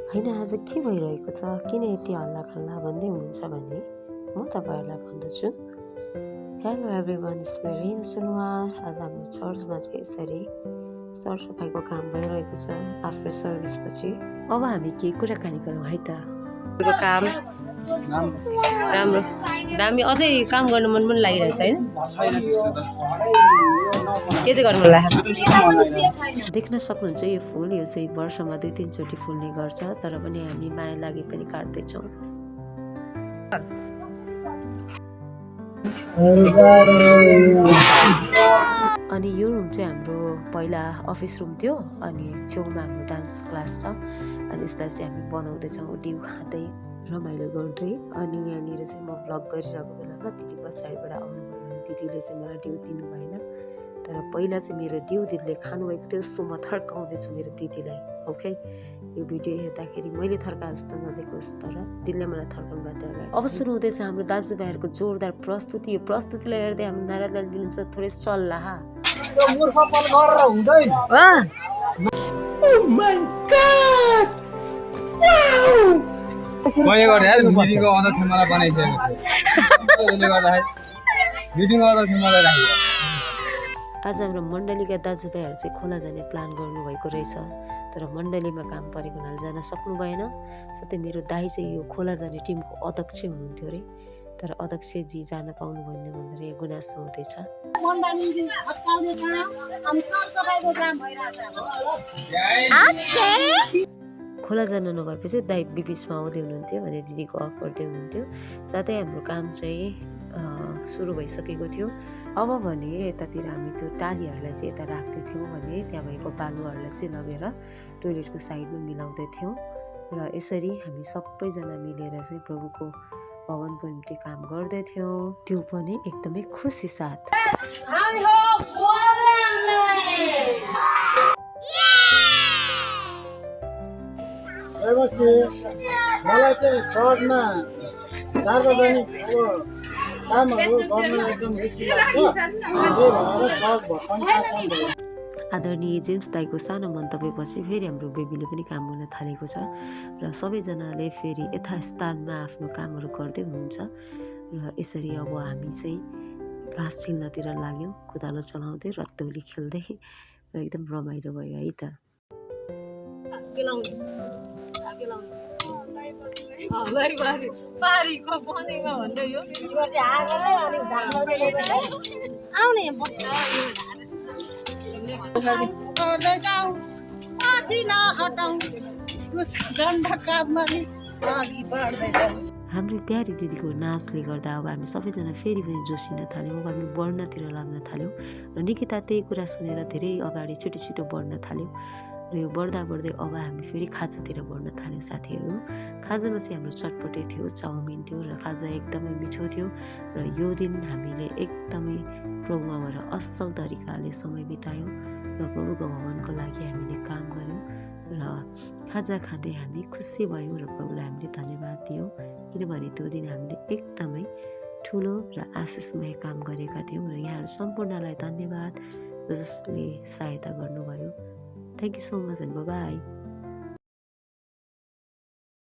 होइन आज के भइरहेको छ, किन यति हल्लाखल्ला भन्दै हुनुहुन्छ भने म तपाईँहरूलाई भन्दछु। Hello everyone, it's me Rina Sunuwar. आज हाम्रो चर्चमा चाहिँ यसरी सरसफाइको काम भइरहेको छ आफ्टर सर्भिसपछि। अब हामी के कुराकानी गरौँ है त। काम राम्रो दामी, अझै काम गर्नु मन पनि लागिरहेछ होइन? के चाहिँ गर्नु मन लाग्छ? देख्न सक्नुहुन्छ यो फुल, यो चाहिँ वर्षमा 2-3 चोटि फुल्ने गर्छ, तर पनि हामी माया लागे पनि काट्दैछौँ। अनि यो रुम चाहिँ हाम्रो पहिला अफिस रुम थियो, अनि छेउमा हाम्रो डान्स क्लास छ, अनि यसलाई चाहिँ हामी बनाउँदैछौँ डिउ खाँदै रमाइलो गर्दै। अनि यहाँनिर चाहिँ म भ्लग गरिरहेको बेलामा दिदी पछाडिबाट आउनुभयो, अनि दिदीले चाहिँ मलाई डिउ दिनु भएन, तर पहिला चाहिँ मेरो डिउ दिदीले खानुभएको थियो, सो म थर्काउँदैछु मेरो दिदीलाई। ओके, यो भिडियो हेर्दाखेरि मैले थर्का जस्तो नदेखोस्, तर दिदीले मलाई थर्काउनु भएको थियो। अब सुरु हुँदैछ हाम्रो दाजुभाइहरूको जोरदार प्रस्तुति। यो प्रस्तुतिलाई हेर्दै हाम्रो नाराजलाई दिनुहुन्छ थोरै सल्लाह। मैले गर्दा मिटिङको अध्यक्ष मलाई बनाइसकेको थियो। त्यसले गर्दाखेरि मिटिङको अध्यक्ष मलाई राखियो। आज हाम्रो मण्डलीका दाजुभाइहरू चाहिँ खोला जाने प्लान गर्नुभएको रहेछ, तर मण्डलीमा काम परेको हुनाले जान सक्नु भएन। साथै मेरो दाइ चाहिँ यो खोला जाने टिमको अध्यक्ष हुनुहुन्थ्यो अरे, तर अध्यक्षजी जान पाउनु भएन भनेर यो गुनासो हुँदैछ। खोला जान नभएपछि दाइ बिचमा आउँदै हुनुहुन्थ्यो भने दिदीको अफ गर्दै हुनुहुन्थ्यो। साथै हाम्रो काम चाहिँ सुरु भइसकेको थियो। अब भने यतातिर हामी त्यो टालीहरूलाई चाहिँ यता राख्दै थियौँ भने त्यहाँ भएको बालुवाहरूलाई चाहिँ लगेर टोइलेटको साइडमा मिलाउँदै थियौँ, र यसरी हामी सबैजना मिलेर चाहिँ प्रभुको भवनको निम्ति काम गर्दै थियौँ, त्यो पनि एकदमै खुसी साथ। मलाई चाहिँ सर्टमा सार्वजनिक कामहरू गर्न एकदम रुचि लाग्छ, त्यही भएर सर्ट भर्खर। आदरणीय जेम्स दाईको सानो मन्तव्यपछि फेरि हाम्रो बेबीले पनि काम गर्न थालेको छ, र सबैजनाले फेरि यथास्थानमा आफ्नो कामहरू गर्दै हुनुहुन्छ। र यसरी अब हामी चाहिँ घाँस छिल्नतिर लाग्यौँ, कोदालो चलाउँदै रत्तौली खेल्दै, र एकदम रमाइलो भयो है त। हाम्रो प्यारी दिदीको नाचले गर्दा अब हामी सबैजना फेरि पनि जोसिन थाल्यौँ, अब हामी बढ्नतिर लाग्न थाल्यौँ, र निकिता त्यही कुरा सुनेर धेरै अगाडि छिटो छिटो बढ्न थाल्यौँ। र यो बढ्दा बढ्दै अब हामी फेरि खाजातिर बढ्न थाल्यौँ साथीहरू। खाजामा चाहिँ हाम्रो चटपटे थियो, चाउमिन थियो, र खाजा एकदमै मिठो थियो, र यो दिन हामीले एकदमै प्रभुमा भएर असल तरिकाले समय बितायौँ, र प्रभुको भवनको लागि हामीले काम गऱ्यौँ, र खाजा खाँदै हामी खुसी भयौँ, र प्रभुलाई हामीले धन्यवाद दियौँ, किनभने त्यो दिन हामीले एकदमै ठुलो र आशिषमय काम गरेका थियौँ, र यहाँहरू सम्पूर्णलाई धन्यवाद जसले सहायता गर्नुभयो। Thank you so much and bye-bye.